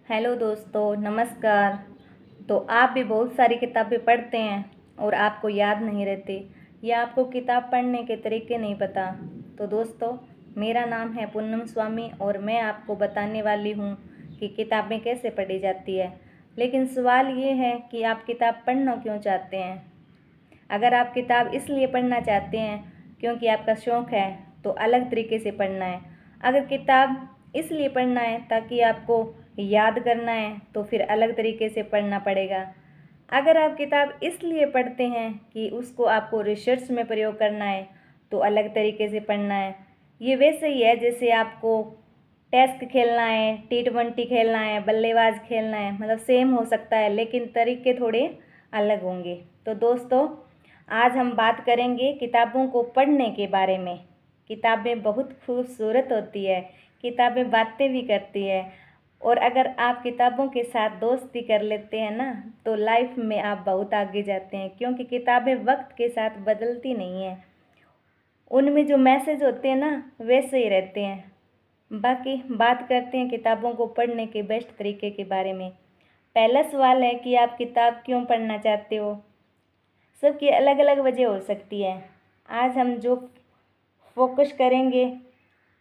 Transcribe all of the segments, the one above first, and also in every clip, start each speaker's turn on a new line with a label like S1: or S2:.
S1: Hello दोस्तों, नमस्कार। तो आप भी बहुत सारी किताबें पढ़ते हैं और आपको याद नहीं रहती या आपको किताब पढ़ने के तरीके नहीं पता। तो दोस्तों, मेरा नाम है पूनम स्वामी और मैं आपको बताने वाली हूँ कि किताबें कैसे पढ़ी जाती है। लेकिन सवाल ये है कि आप किताब पढ़ना क्यों चाहते हैं। अगर आप किताब इसलिए पढ़ना चाहते हैं क्योंकि आपका शौक़ है तो अलग तरीके से पढ़ना है। अगर किताब इसलिए पढ़ना है ताकि आपको याद करना है तो फिर अलग तरीके से पढ़ना पड़ेगा। अगर आप किताब इसलिए पढ़ते हैं कि उसको आपको रिसर्च में प्रयोग करना है तो अलग तरीके से पढ़ना है। ये वैसे ही है जैसे आपको टेस्ट खेलना है, टी20 खेलना है, बल्लेबाज खेलना है, मतलब सेम हो सकता है लेकिन तरीके थोड़े अलग होंगे। तो दोस्तों, आज हम बात करेंगे किताबों को पढ़ने के बारे में। किताबें बहुत खूबसूरत होती है, किताबें बातें भी करती है और अगर आप किताबों के साथ दोस्ती कर लेते हैं ना तो लाइफ में आप बहुत आगे जाते हैं, क्योंकि किताबें वक्त के साथ बदलती नहीं हैं। उनमें जो मैसेज होते हैं ना वैसे ही रहते हैं। बाकी बात करते हैं किताबों को पढ़ने के बेस्ट तरीके के बारे में। पहला सवाल है कि आप किताब क्यों पढ़ना चाहते हो। सबकी अलग अलग वजह हो सकती है। आज हम जो फोकस करेंगे,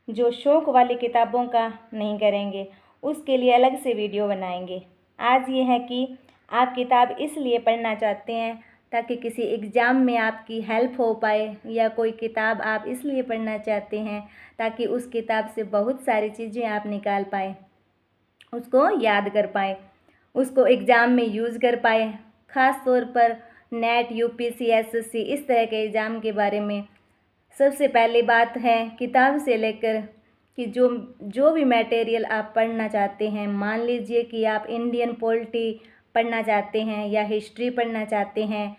S1: जो शौक़ वाली किताबों का नहीं करेंगे, उसके लिए अलग से वीडियो बनाएंगे। आज ये है कि आप किताब इसलिए पढ़ना चाहते हैं ताकि किसी एग्ज़ाम में आपकी हेल्प हो पाए, या कोई किताब आप इसलिए पढ़ना चाहते हैं ताकि उस किताब से बहुत सारी चीज़ें आप निकाल पाएँ, उसको याद कर पाएँ, उसको एग्ज़ाम में यूज़ कर पाएँ। ख़ास तौर पर नेट, यूपीएससी, एसएससी इस तरह के एग्ज़ाम के बारे में सबसे पहली बात है किताब से लेकर कि जो भी मटेरियल आप पढ़ना चाहते हैं। मान लीजिए कि आप इंडियन पॉलिटी पढ़ना चाहते हैं या हिस्ट्री पढ़ना चाहते हैं,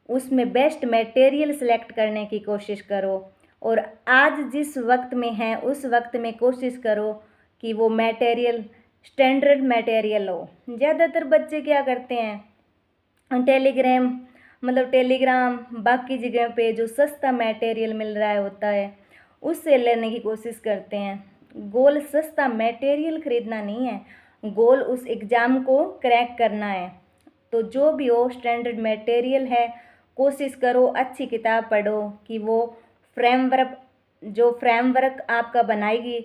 S1: उसमें बेस्ट मटेरियल सेलेक्ट करने की कोशिश करो और आज जिस वक्त में है उस वक्त में कोशिश करो कि वो मटेरियल स्टैंडर्ड मटेरियल हो। ज़्यादातर बच्चे क्या करते हैं, टेलीग्राम बाकी जगह पे जो सस्ता मटेरियल मिल रहा होता है उससे लेने की कोशिश करते हैं। गोल सस्ता मटेरियल ख़रीदना नहीं है, गोल उस एग्ज़ाम को क्रैक करना है। तो जो भी हो स्टैंडर्ड मटेरियल है, कोशिश करो अच्छी किताब पढ़ो कि वो फ्रेमवर्क आपका बनाएगी।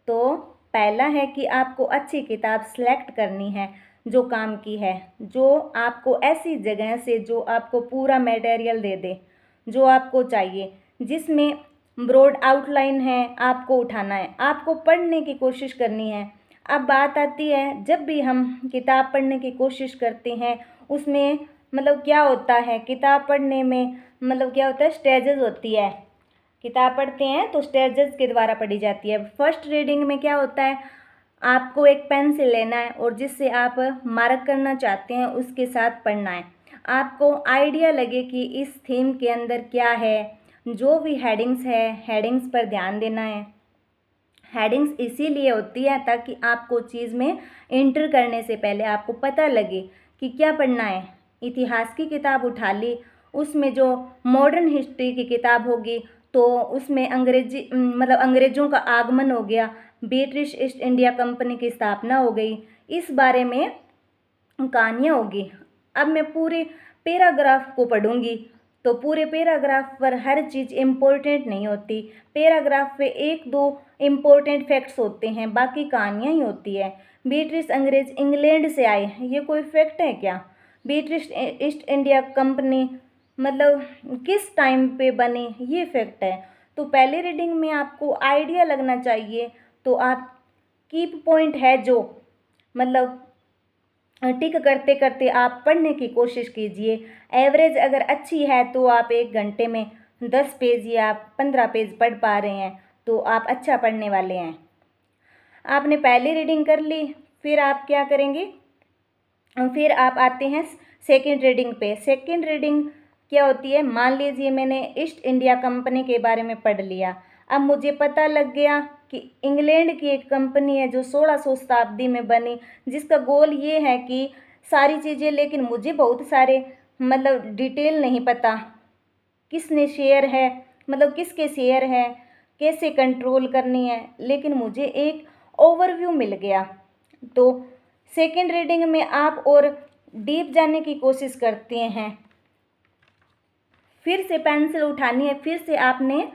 S1: तो पहला है कि आपको अच्छी किताब सेलेक्ट करनी है जो काम की है, जो आपको ऐसी जगह से जो आपको पूरा मटेरियल दे दे जो आपको चाहिए, जिसमें ब्रॉड आउटलाइन है, आपको उठाना है, आपको पढ़ने की कोशिश करनी है। अब बात आती है, जब भी हम किताब पढ़ने की कोशिश करते हैं उसमें क्या होता है, किताब पढ़ने में क्या होता है, स्टेजेस होती है। किताब पढ़ते हैं तो स्टेजेस के द्वारा पढ़ी जाती है। फर्स्ट रीडिंग में क्या होता है, आपको एक पेंसिल लेना है और जिससे आप मार्क करना चाहते हैं उसके साथ पढ़ना है। आपको आइडिया लगे कि इस थीम के अंदर क्या है, जो भी हेडिंग्स है हेडिंग्स पर ध्यान देना है। हेडिंग्स इसीलिए होती है ताकि आपको चीज़ में एंटर करने से पहले आपको पता लगे कि क्या पढ़ना है। इतिहास की किताब उठा ली, उसमें जो मॉडर्न हिस्ट्री की किताब होगी तो उसमें अंग्रेज़ों का आगमन हो गया, ब्रिटिश ईस्ट इंडिया कंपनी की स्थापना हो गई, इस बारे में कहानियाँ होगी। अब मैं पूरे पैराग्राफ को पढ़ूंगी तो पूरे पैराग्राफ पर हर चीज़ इम्पोर्टेंट नहीं होती। पैराग्राफ पे एक दो इम्पोर्टेंट फैक्ट्स होते हैं, बाकी कहानियाँ ही होती है। ब्रिटिश अंग्रेज इंग्लैंड से आए, ये कोई फैक्ट है क्या। ब्रिटिश ईस्ट इंडिया कंपनी किस टाइम पे बनी, ये फैक्ट है। तो पहले रीडिंग में आपको आइडिया लगना चाहिए, तो आप कीप पॉइंट है जो टिक करते करते आप पढ़ने की कोशिश कीजिए। एवरेज अगर अच्छी है तो आप 1 घंटे में 10 पेज या 15 पेज पढ़ पा रहे हैं तो आप अच्छा पढ़ने वाले हैं। आपने पहली रीडिंग कर ली, फिर आप क्या करेंगे, फिर आप आते हैं सेकंड रीडिंग पे। सेकंड रीडिंग क्या होती है, मान लीजिए मैंने ईस्ट इंडिया कंपनी के बारे में पढ़ लिया। अब मुझे पता लग गया कि इंग्लैंड की एक कंपनी है जो 1600 शताब्दी में बनी, जिसका गोल ये है कि सारी चीज़ें, लेकिन मुझे बहुत सारे डिटेल नहीं पता, किसने शेयर है, किसके शेयर है, कैसे कंट्रोल करनी है, लेकिन मुझे एक ओवरव्यू मिल गया। तो सेकेंड रीडिंग में आप और डीप जाने की कोशिश करते हैं, फिर से पेंसिल उठानी है, फिर से आपने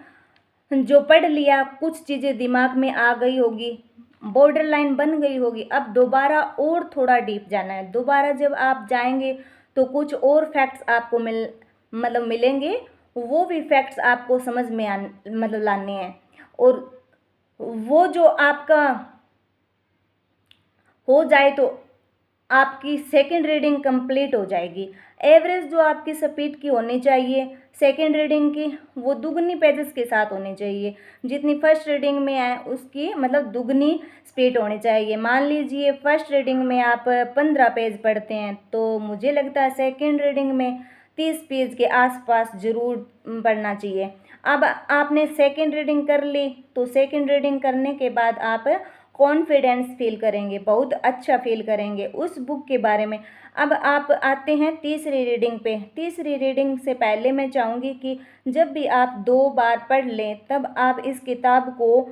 S1: जो पढ़ लिया कुछ चीज़ें दिमाग में आ गई होगी, बॉर्डर लाइन बन गई होगी, अब दोबारा और थोड़ा डीप जाना है। दोबारा जब आप जाएंगे तो कुछ और फैक्ट्स आपको मिलेंगे, वो भी फैक्ट्स आपको समझ में लाने हैं, और वो जो आपका हो जाए तो आपकी सेकेंड रीडिंग कंप्लीट हो जाएगी। एवरेज जो आपकी स्पीड की होनी चाहिए सेकेंड रीडिंग की, वो दुगनी पेजेस के साथ होनी चाहिए। जितनी फर्स्ट रीडिंग में है उसकी दुगनी स्पीड होनी चाहिए। मान लीजिए फर्स्ट रीडिंग में आप 15 पेज पढ़ते हैं, तो मुझे लगता है सेकेंड रीडिंग में 30 पेज के आसपास ज़रूर पढ़ना चाहिए। अब आपने सेकेंड रीडिंग कर ली, तो सेकेंड रीडिंग करने के बाद आप कॉन्फिडेंस फील करेंगे, बहुत अच्छा फील करेंगे उस बुक के बारे में। अब आप आते हैं तीसरी रीडिंग पे। तीसरी रीडिंग से पहले मैं चाहूँगी कि जब भी आप 2 बार पढ़ लें तब आप इस किताब को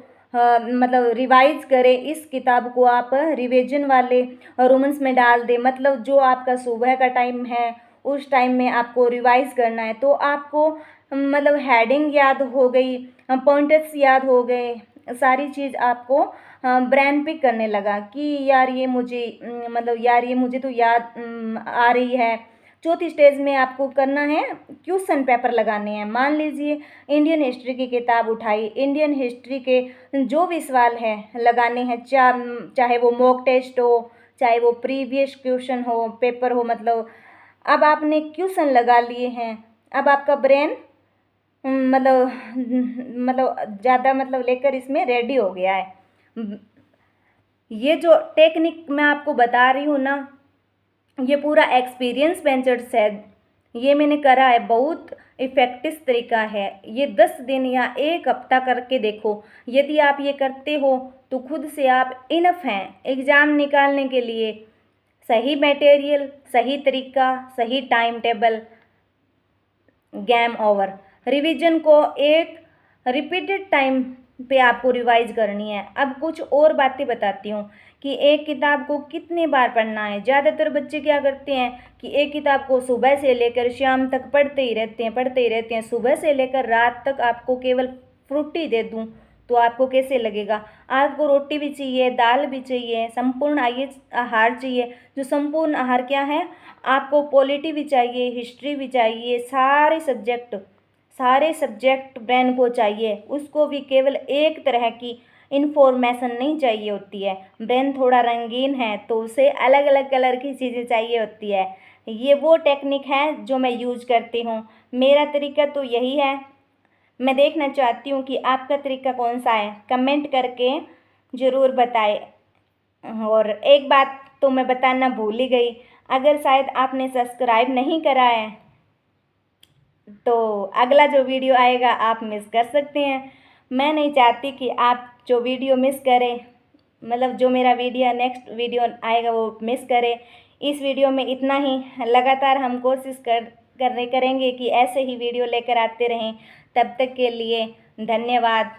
S1: रिवाइज करें। इस किताब को आप रिवीजन वाले रूम्स में डाल दें, जो आपका सुबह का टाइम है उस टाइम में आपको रिवाइज करना है। तो आपको हेडिंग याद हो गई, पॉइंटर्स याद हो गए, सारी चीज़ आपको ब्रेन पिक करने लगा कि यार ये मुझे यार ये मुझे तो याद आ रही है। चौथी स्टेज में आपको करना है, क्वेश्चन पेपर लगाने हैं। मान लीजिए इंडियन हिस्ट्री की किताब उठाई, इंडियन हिस्ट्री के जो भी सवाल है लगाने हैं, चाहे वो मॉक टेस्ट हो, चाहे वो प्रीवियस क्वेश्चन हो, पेपर हो। अब आपने क्वेश्चन लगा लिए हैं, अब आपका ब्रेन ज़्यादा लेकर इसमें रेडी हो गया है। ये जो टेक्निक मैं आपको बता रही हूँ ना, ये पूरा एक्सपीरियंस वेंचर्स है, ये मैंने करा है, बहुत इफ़ेक्टिव तरीका है। ये 10 दिन या 1 हफ्ता करके देखो, यदि आप ये करते हो तो खुद से आप इनफ हैं एग्ज़ाम निकालने के लिए। सही मटेरियल, सही तरीका, सही time table, game over. Revision को एक रिपीटेड टाइम पे आपको रिवाइज करनी है। अब कुछ और बातें बताती हूँ कि एक किताब को कितनी बार पढ़ना है। ज़्यादातर बच्चे क्या करते हैं कि एक किताब को सुबह से लेकर शाम तक पढ़ते ही रहते हैं। सुबह से लेकर रात तक आपको केवल फ्रूटी दे दूँ तो आपको कैसे लगेगा। आपको रोटी भी चाहिए, दाल भी चाहिए, संपूर्ण आहार चाहिए। जो संपूर्ण आहार क्या है, आपको पॉलिटी भी चाहिए, हिस्ट्री भी चाहिए, सारे सब्जेक्ट ब्रेन को चाहिए। उसको भी केवल एक तरह की इन्फॉर्मेशन नहीं चाहिए होती है। ब्रेन थोड़ा रंगीन है तो उसे अलग अलग कलर की चीज़ें चाहिए होती है। ये वो टेक्निक है जो मैं यूज करती हूँ। मेरा तरीका तो यही है। मैं देखना चाहती हूँ कि आपका तरीका कौन सा है, कमेंट करके ज़रूर बताएं। और एक बात तो मैं बताना भूल ही गई, अगर शायद आपने सब्सक्राइब नहीं करा है तो अगला जो वीडियो आएगा आप मिस कर सकते हैं। मैं नहीं चाहती कि आप जो वीडियो मिस करें, जो मेरा नेक्स्ट वीडियो आएगा वो मिस करें। इस वीडियो में इतना ही। लगातार हम कोशिश करेंगे कि ऐसे ही वीडियो लेकर आते रहें। तब तक के लिए धन्यवाद।